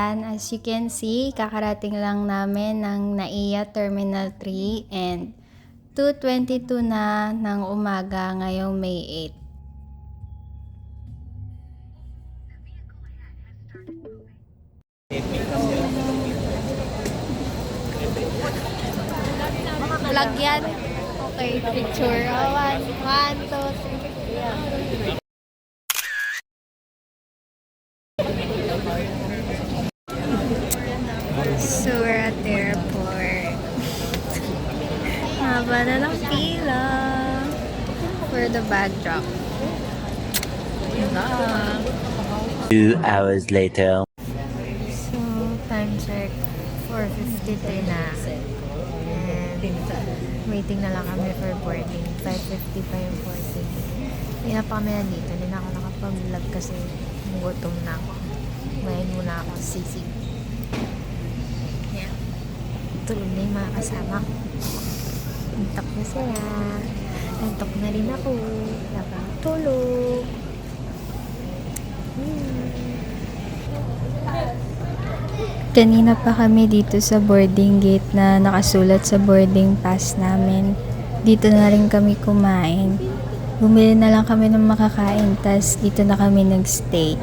Ayan, as you can see, kakarating lang namin ng NAIA Terminal 3 and 2:22 na ng umaga ngayong May 8. Vlog yan. Okay, picture. One, two, three. So, we're at the airport. Haba na ng pila for the bag drop. Diba? 2 hours later. So, time check. 4:53 na. And waiting na lang kami for boarding. 5:50 pa yung boarding. Hindi na pa kami nandito. Hindi na ako nakapag-vlog kasi gutom na ako. Ngayon muna ako sisig. Yan. Tulog na yung mga kasama ko. Antok na sila. Antok na rin ako. Nakatulog. Kanina pa kami dito sa boarding gate na nakasulat sa boarding pass namin. Dito na rin kami kumain. Bumili na lang kami ng makakain, tas dito na kami nagstay.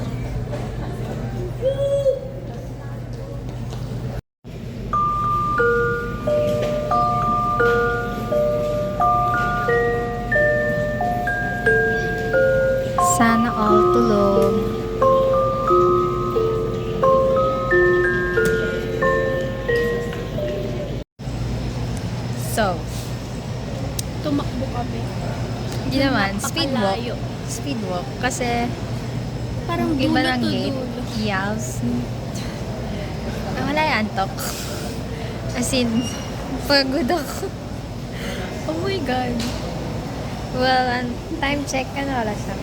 Sana all tulog. So, Tumakbo kami. hindi naman, speed walk. Napakalayo. Speed walk. Kasi, Parang iba dulo ng to gate. dulo. Yes. Wala yung antok. As in, pagod ako. Oh my God. Well, time check, ano oras na?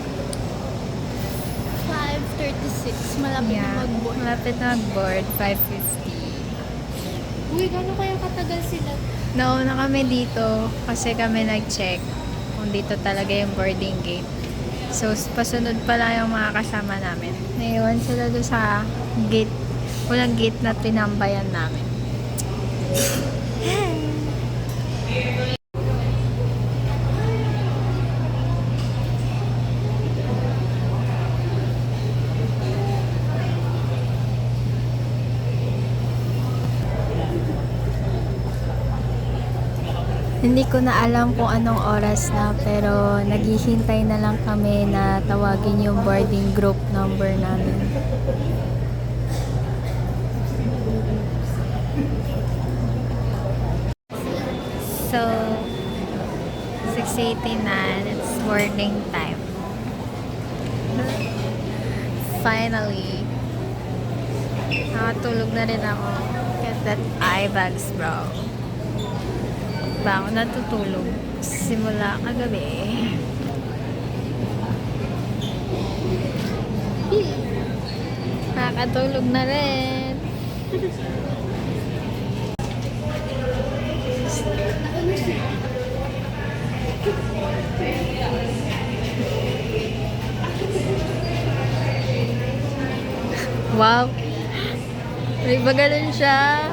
5:36. Malapit na mag-board. Malapit na mag-board. 5:50. Uy, gano'n kaya katagal sila? Nauna kami dito kasi kami nag-check kung dito talaga yung boarding gate. So, pasunod pala yung mga kasama namin. Naiwan sila doon sa gate. Walang gate na tinambayan namin. Hindi ko na alam kung anong oras na pero naghihintay na lang kami na tawagin yung boarding group number namin. So, 6:80 na, it's boarding time. Finally, nakatulog na rin ako. Get that eye bags, bro. Ba ako natutulog simula kagabi. Nakatulog na rin. Wow. May ba ganun siya?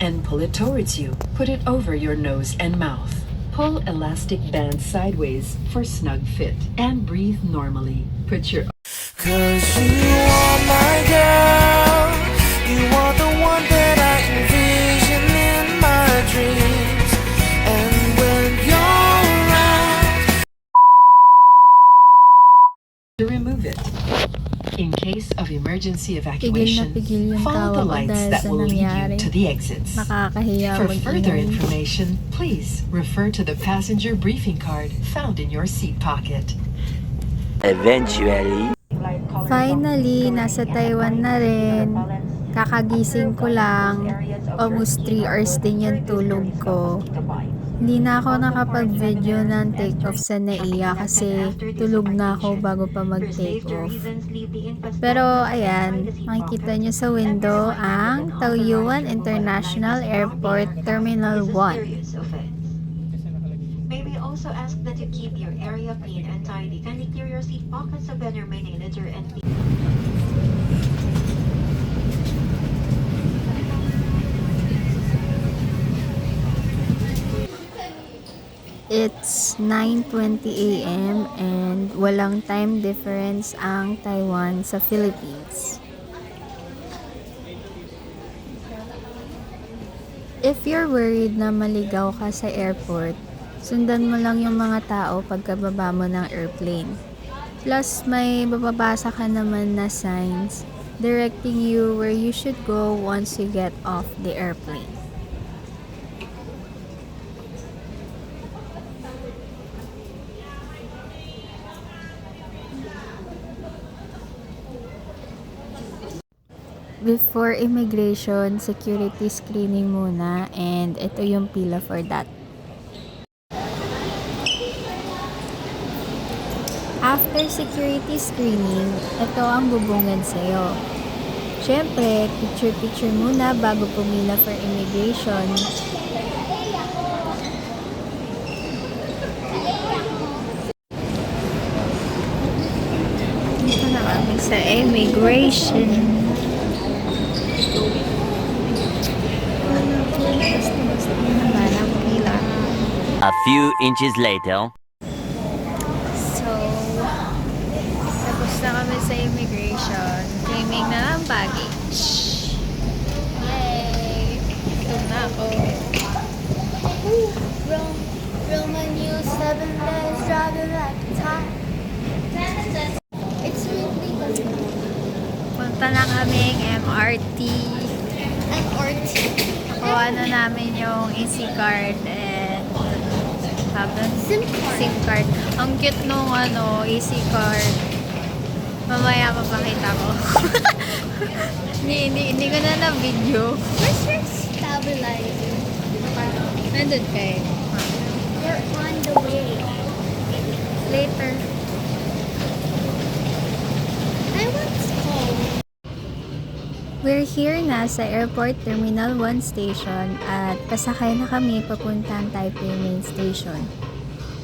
And pull it towards you. Put it over your nose and mouth. Pull elastic band sideways for snug fit and breathe normally. Put your 'Cause you are my girl. You are the one that I envision in my dreams. And when you're around, to remove it. In case of emergency Pigil evacuation, yung follow the tawa ko lights dahil that sa will lead nangyari. you to the exits. Nakakahiya For further mag-ingay. information, please refer to the passenger briefing card found in your seat pocket. Eventually. Finally, nasa Taiwan na rin. Kakagising ko lang. Almost 3 hours din yung tulog ko. Hindi na ako nakapag-video ng take-off sa NAIA kasi tulog na ako bago pa mag-take-off. Pero ayan, makikita nyo sa window ang Taoyuan International Airport Terminal 1. May we also ask that you keep your area clean and tidy. Kindly clear your seat pockets of any remaining litter and It's 9:20 a.m. and walang time difference ang Taiwan sa Philippines. If you're worried na maligaw ka sa airport, sundan mo lang yung mga tao pagkababa mo ng airplane. Plus, may mababasa ka naman na signs directing you where you should go once you get off the airplane. Before immigration, security screening muna, and ito yung pila for that. After security screening, ito ang bubungad sa'yo. Siyempre, picture-picture muna bago pumila for immigration. Dito na kami sa immigration. A few inches later. So, tapos na kami sa immigration. Claiming na ng baggage. Yay! Ito na ako. Roman news 7 days driving like a top. It's really good. Punta na kaming MRT. Nakuha na namin yung EC card and SIM card. Ang cute nung EC card. Mamaya papakita ko. hindi ko na na-video. Where's your stabilizer? Nandun kayo. They're on the way. Later. I want home. We're here na sa Airport Terminal 1 Station at pasakay na kami papuntang Taipei Main Station.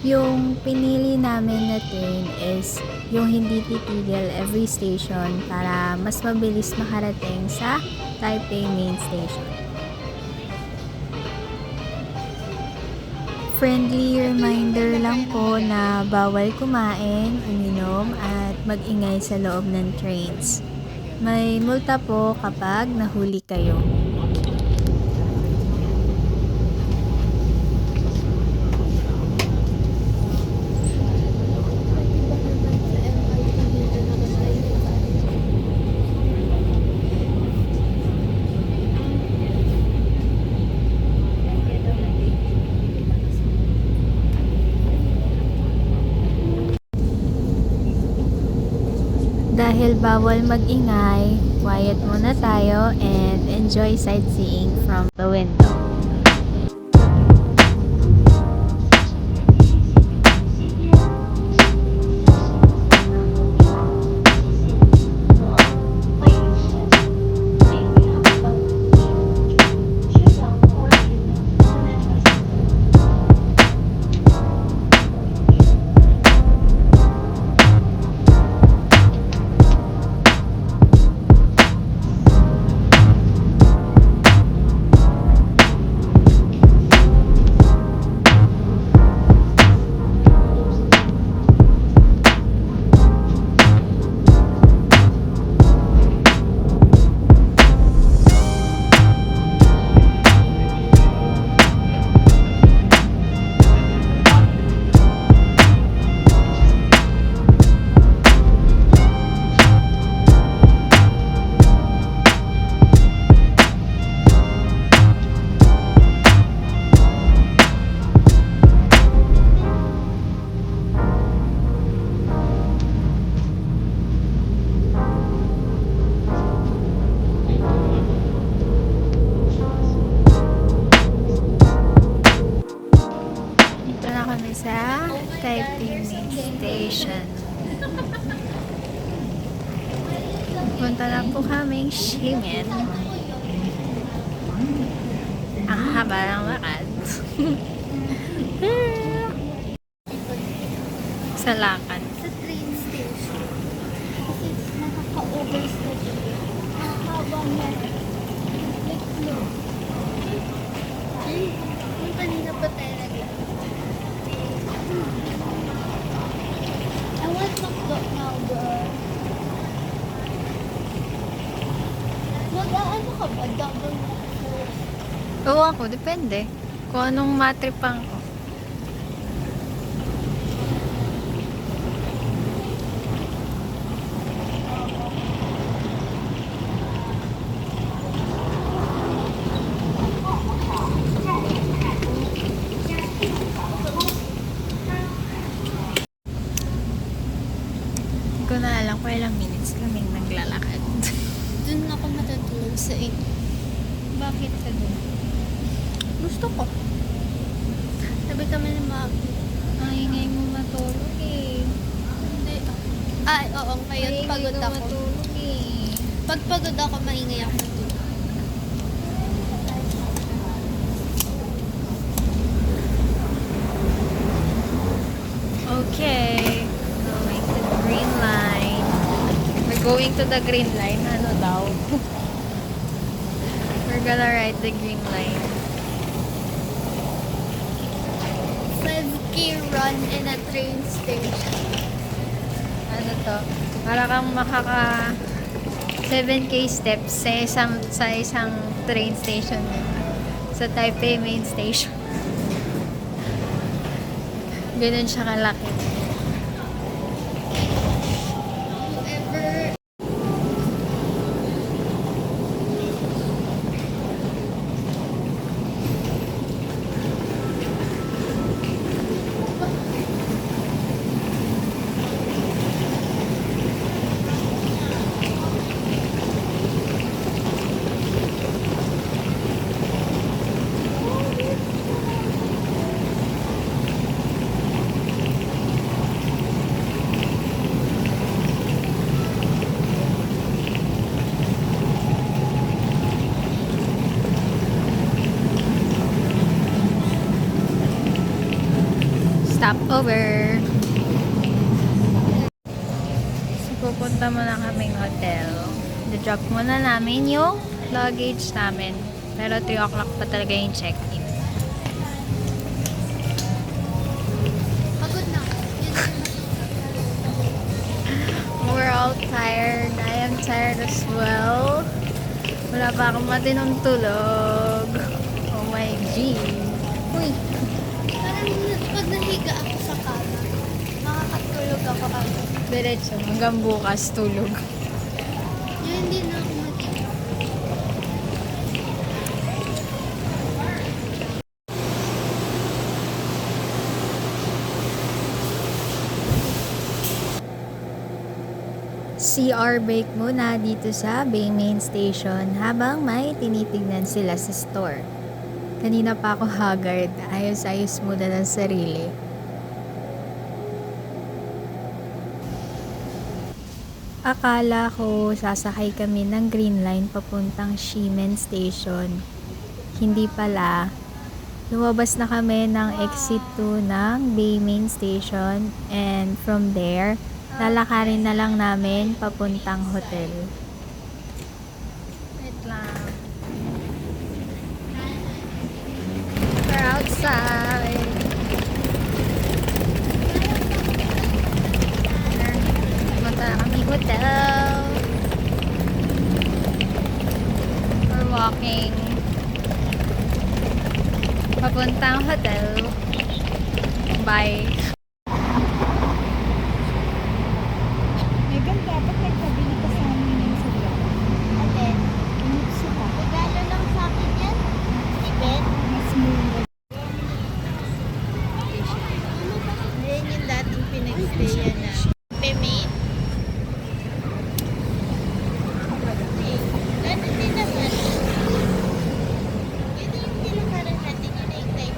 Yung pinili namin na train is yung hindi titigil every station para mas mabilis makarating sa Taipei Main Station. Friendly reminder lang po na bawal kumain, uminom at mag-ingay sa loob ng trains. May multa po kapag nahuli kayo. Dahil bawal mag-ingay, quiet muna tayo and enjoy sightseeing from the window. Sa Taipei Main Station. Punta na po kaming Ximen. Ang haba ng lakad. Sa lakad. Sa train station. Kasi nakaka-overstay. Nakakabang na. Like, no. Yung kanina pa talaga. Ano ka ba? Double Oo ako, depende. Kung anong matripang ko. Hindi ko na alam kung ilang minutes kaming naglalakad. Doon ako matutulog sa inyo. Bakit ka dun? Gusto ko. Sabi kami ni Mami. Ang ingay mo matulog eh. Hindi. Ay, oo. Ngayon Ang ingay pagod ka ako. matulog eh. Pag pagod ako, maingay ako matulog. Okay. Going to the green line. We're going to the green line. Ano daw? We're gonna ride the green line. 5K run in a train station. Ano to? Para kang makaka 7K steps sa isang train station sa Taipei main station. Ganun siya kalaki. Whoever Stop over. So, pupunta muna kaming hotel. The-drop muna namin yung luggage namin. Pero 3 o'clock pa talaga yung check-in. pagod na ako. We're all tired. I am tired as well. Wala pa akong matinong tulog. Oh my G. Uy, Parang pag nahiga ako sa kama, makakatulog ako agad. diretso. Hanggang bukas tulog. Yung hindi na ako mag-iba. CR break muna dito sa Bay Main Station habang may tinitignan sila sa store. Kanina pa ako haggard. Ayos-ayos muna ng sarili. Akala ko sasakay kami ng Green Line papuntang Ximen Station. Hindi pala. Lumabas na kami ng exit 2 ng Bay Main Station and from there, lalakarin na lang namin papuntang hotel. Wait lang. We're outside. Pumunta na kami hotel. We're walking papuntang hotel. Bye. Megan, dapat nagpabili ka sa amin ng sabihan. Ate, Inutso ka. regalo lang sa akin yan. Ibet. Mas mura. Yan yung dating pinag-stayan na. Pemate. Ganun din naman. Yun yung nilukaran natin yun yung Taipei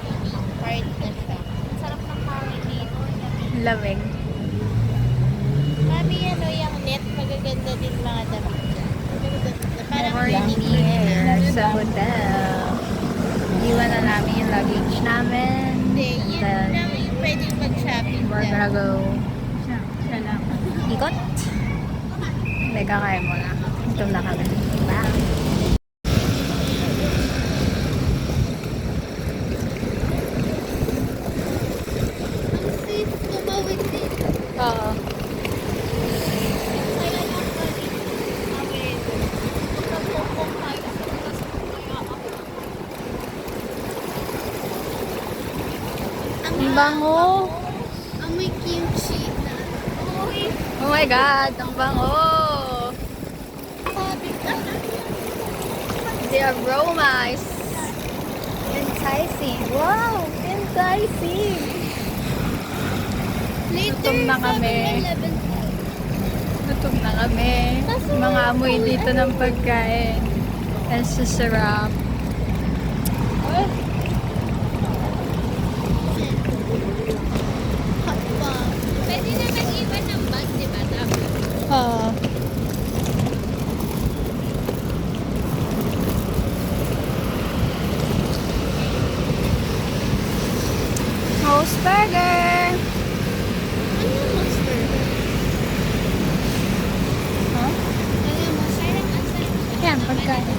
part na siya. Ang sarap ng kawin dito. Lamig. Mami, ano yung net, magaganda din mga damit dyan. Parang Morning here sa hotel. Iwan na namin yung luggage namin. Hindi, yun Then, lang yung pwedeng mag-shopping we're dyan. gonna go Siya lang. ikot. Hindi, kakain muna. Gutom na kami. Bye. Ang safe tumawid dito. Oo. Kaya lang kami. Kami, kapupong bango. Amoy kimchi na. Uy, Oh my God, ang bango. sabi ka. The aroma is enticing. Wow, enticing. Later, Gutom na kami. 7-Eleven tayo. Gutom na kami. Mga amoy dito ng pagkain. Ang sasarap. Hot pa. Pwede na nag-iba ng bag, di ba? Ah. House burger. Ano yung monster? Huh? Ano yung monster? Yan, pagkain.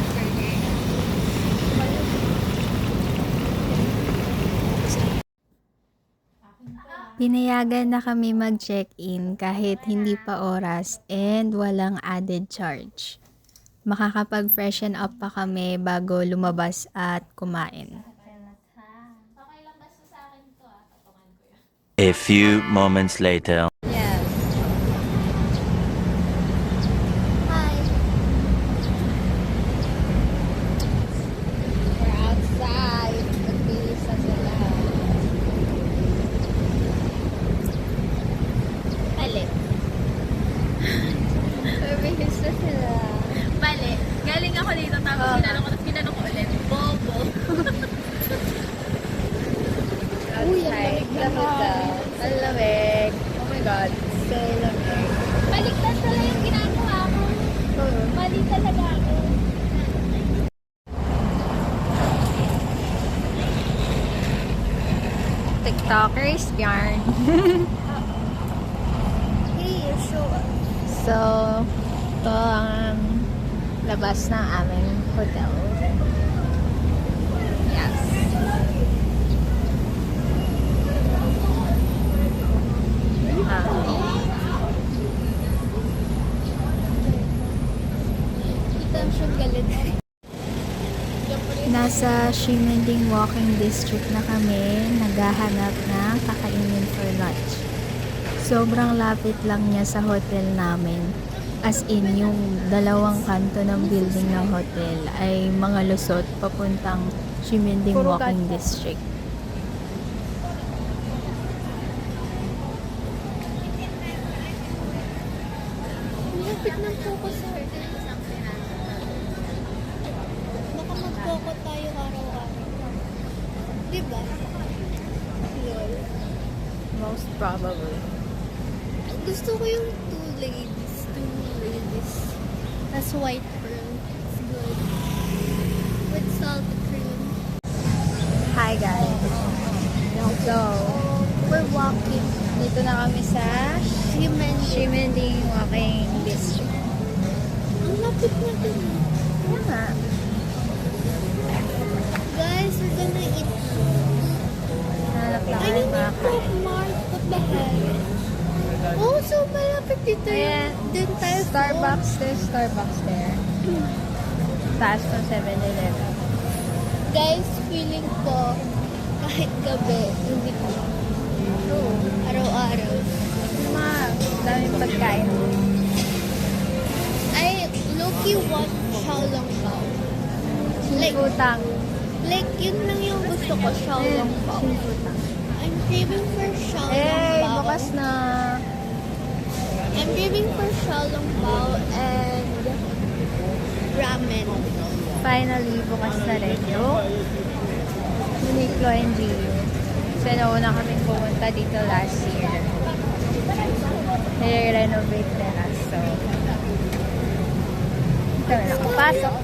Pinayagan na kami mag-check-in kahit hindi pa oras and walang added charge. Makakapag-freshen up pa kami bago lumabas at kumain. A few moments later. Yes. Hi. We're outside. Nagbihis na sila. Mali. Nagbihis na sila. Mali. Galing ako dito tapos pinanong ko ulit. Bobo. Outside the hotel. Ang lamig. Oh my God. So lamig. Baliktad pala yung ginagawa ko. Mali talaga ako. TikTokers yarn. Hey, you show us. So, ito ang labas ng aming hotel. Yes. Kita siyang galit. Nasa Ximending Walking District na kami, naghahanap ng kakainin for lunch. Sobrang lapit lang niya sa hotel namin. As in, yung dalawang kanto ng building ng hotel ay mga lusot papuntang Ximending Walking District. Lapit ng focus sa hotel. Baka mag-coco tayo araw-araw. Diba? Lol. Most probably. Gusto ko yung two ladies. That's white pearl. It's good. With salted cream. Hi guys! So, We're walking. dito na kami sa Ximending Walking District. Ang lapit na din. Yan nga. Guys, we're gonna eat now. Hanap lang I kayo need mga a Pop Mart. What the heck? Oh, so malapit dito Ayan. din tayo. Starbucks, there's Starbucks there. Taas ng 7-Eleven. Guys, feeling ko kahit gabi, hindi ko. Araw-araw. Daming pagkain. I low-key want xiaolongbao. Sinfutang. Like, yun lang yung gusto ko, xiaolongbao. Sinfutang. I'm craving for xiaolongbao. Eh, bukas na. I'm craving for xiaolongbao and ramen. Finally, bukas na rin yung Uniqlo and GU. Kasi nauna kaming pumunta dito last year. I-renovate nila. So, ito na nakapasok.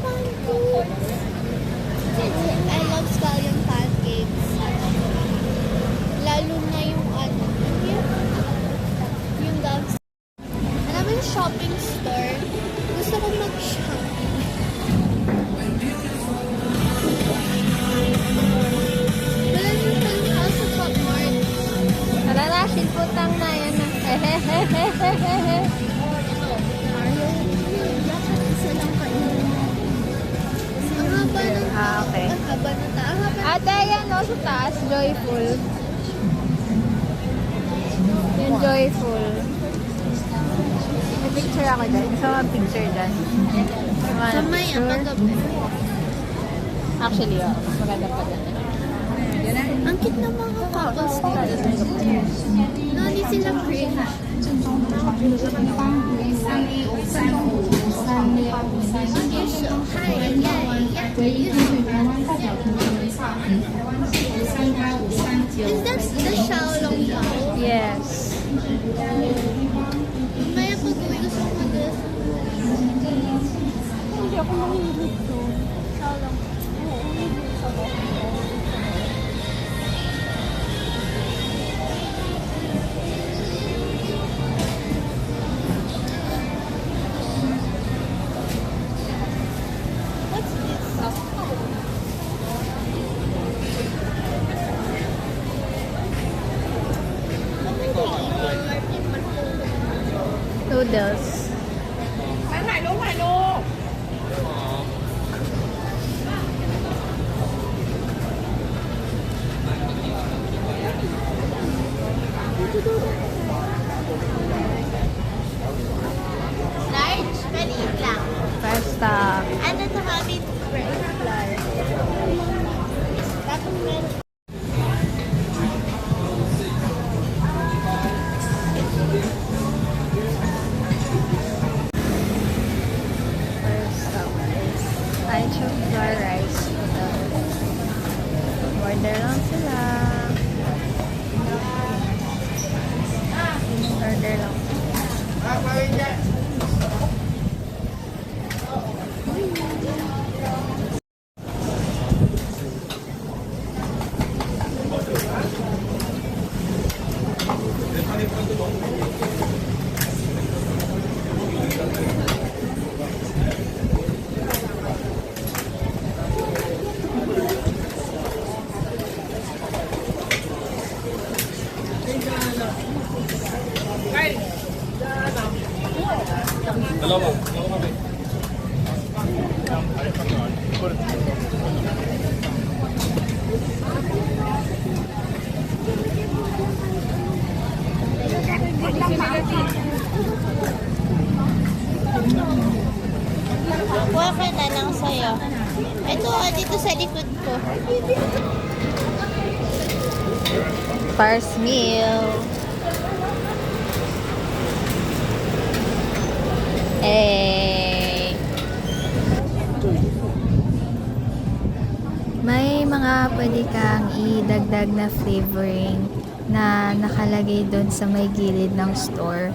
I love scallion pancakes. Lalo na yung ano, yung dogs. Alam mo yung shopping store? Gusto ko mag-shop. Wala nang tanda sa Pop Mart. Tara na, sinfutang na yan na. Ayaw yun. Dapat isa lang kainin. Ang haba ng Ah, okay. Ang haba ng Ang haba ng Ate, yan o, sa taas, joyful. And joyful. May picture ako dyan. Gusto mo picture dyan? Mamaya, paggabi. Actually, mas maganda pa dyan. Ang cute ng mga couples dito. No, hindi sila cringe. You should. Hi, yeah. You should. Is that the Xiaolong Bao? Yes. Maya pag-uwi gusto ko mag- Hindi ako mahilig to. Xiaolong. What's this? Noodles. Large, maliit lang. Pasta. Ano ito kami? Flour. Tapos meron. Pasta. I chose flour rice noodles. Order lang sila. Order lang. Kuha ka na lang sa'yo. Ito, dito sa likod ko. First meal. Hey. May mga pwede kang idagdag na flavoring na nakalagay doon sa may gilid ng store.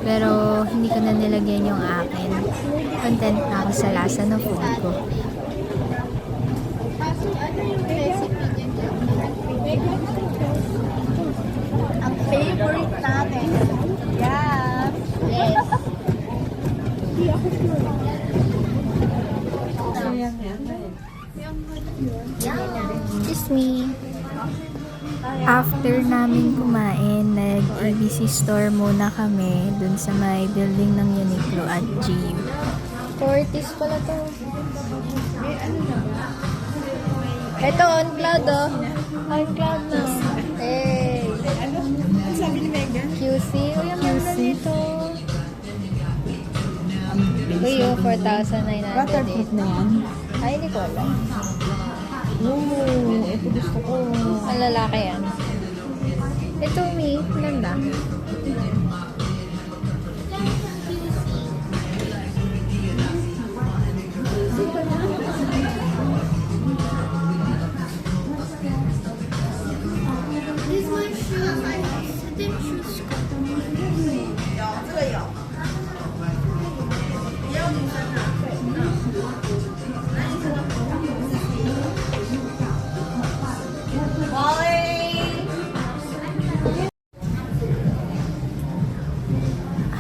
Pero hindi ko na nilagyan yung akin. Content na ako sa lasa ng food ko. Ano yung recipe niya? Ang favorite natin. Yeah. Yes. Excuse me. After namin kumain, nag-ABC store muna kami dun sa may building ng Uniqlo at GU. Fortis pala to. Ito, on cloud oh. On cloud na. Hey. QC. Uy, ang ganda nito. Uy, 4,900. Waterproof na yan? Ay, hindi ko alam. Oo, ito gusto ko. Ang lalaki yan. Ito, me. Ganda. These are my shoes. Ito yung shoes ko.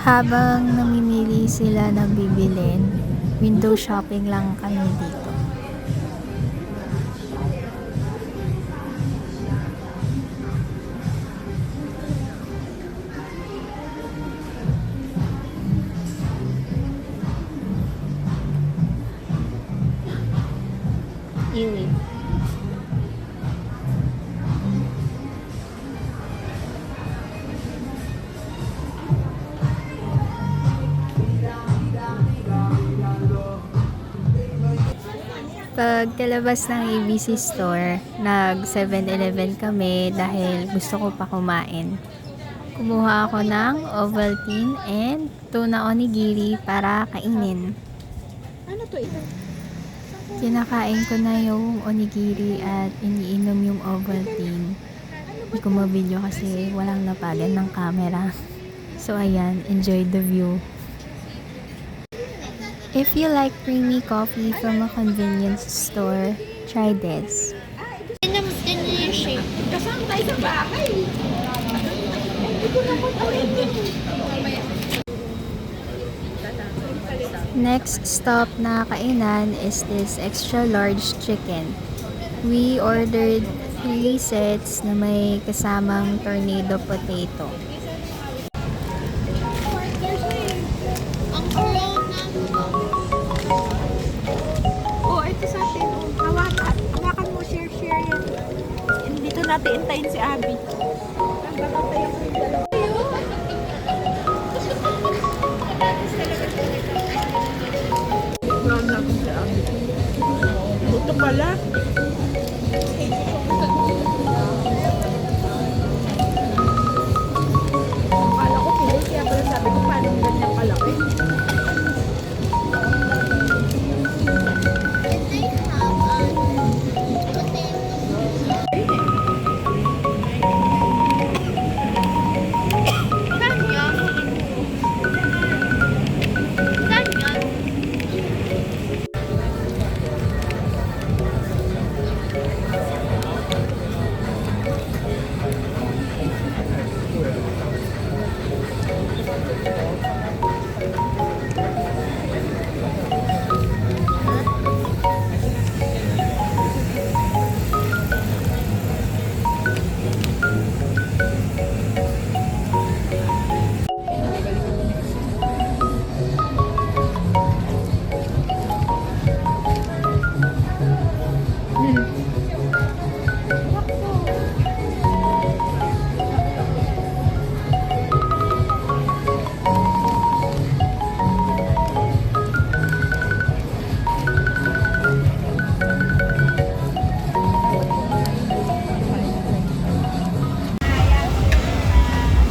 Habang namimili sila ng bibilin, window shopping lang kami dito. Iwi. Pagkalabas ng ABC store, nag 7-Eleven kami dahil gusto ko pa kumain. Kumuha ako ng Ovaltine and tuna onigiri para kainin. Ano to ito? Kinakain ko na yung onigiri at iniinom yung Ovaltine. Hindi ko ma-video kasi walang napagan ng camera. So ayan, enjoy the view. If you like creamy coffee from a convenience store, try this. Ganyan yung shape. Kasama tayo sa bahay. Hindi ko naman Next stop na kainan is this extra large chicken. We ordered 3 sets na may kasamang tornado potato. Ang corona. Oh, ito sa atin. Oh. Hawakan mo, share yan. Dito natin intayin si Abby. Ang bataw tayo yung dalawa. Buto pala. Akala ko pilay, kaya pala sabi ko paano ganyan kalaki. And they have potato.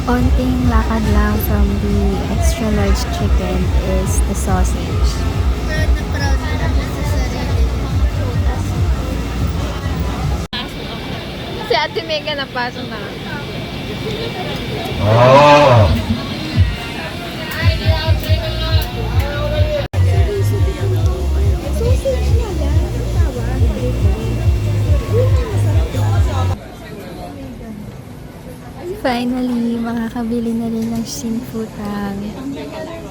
Onting lakad lang from the extra large chicken is the sausage. Proud na naman sa sarili. Si Ate Mega napasok na. Finally, makakabili na rin ng sinfutang.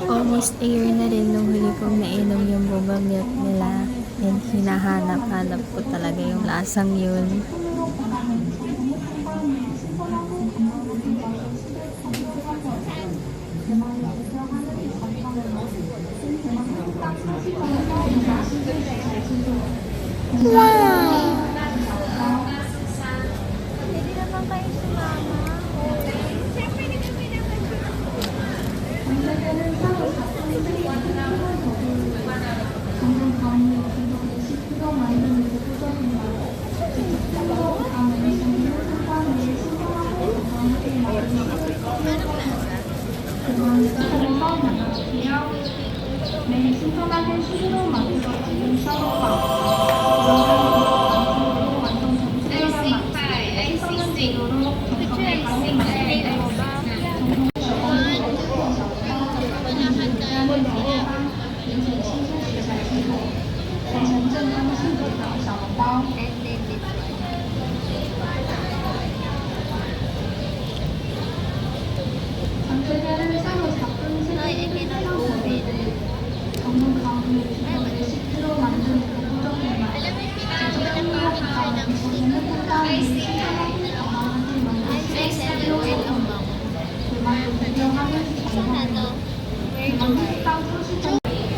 Almost a year na rin nung huli kong nainom yung boba milk nila. And hinahanap-hanap ko talaga yung lasang yun.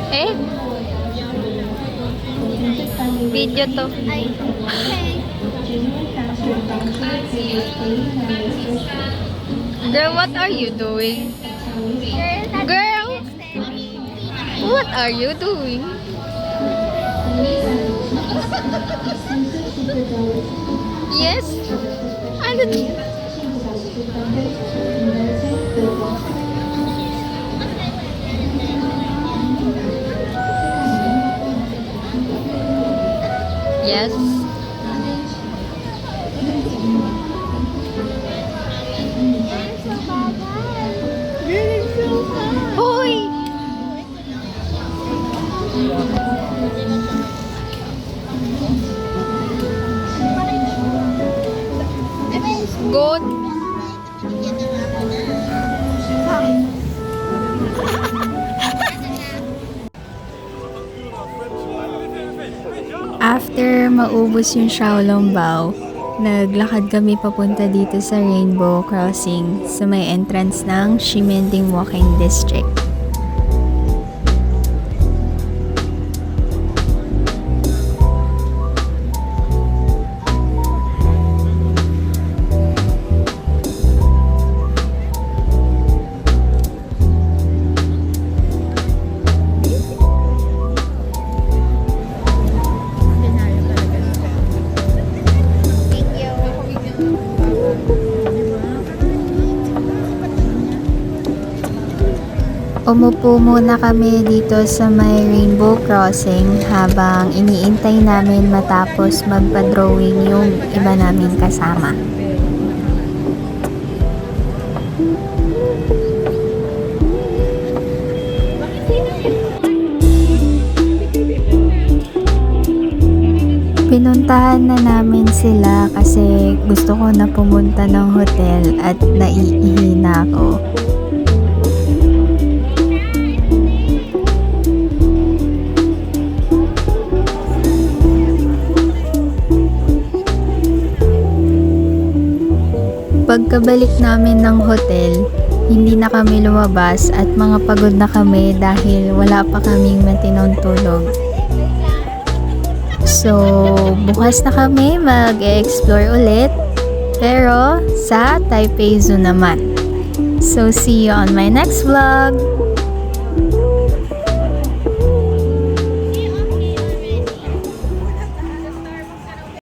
Eh? Video to. Ay, okay. Girl, what are you doing? Girl, what are you doing? Yes? Ano? Yes? Hoy! Good. After maubos yung Xiaolongbao, naglakad kami papunta dito sa Rainbow Crossing sa may entrance ng Ximending Walking District. Umupo muna kami dito sa may Rainbow Crossing habang iniintay namin matapos magpa-drawing yung iba namin kasama. Pinuntahan na namin sila kasi gusto ko na pumunta ng hotel at naiihi na ako. Pagkabalik namin ng hotel, hindi na kami lumabas at mga pagod na kami dahil wala pa kaming matinong tulog. So, bukas na kami mag-explore ulit, pero sa Taipei Zoo naman. So, see you on my next vlog!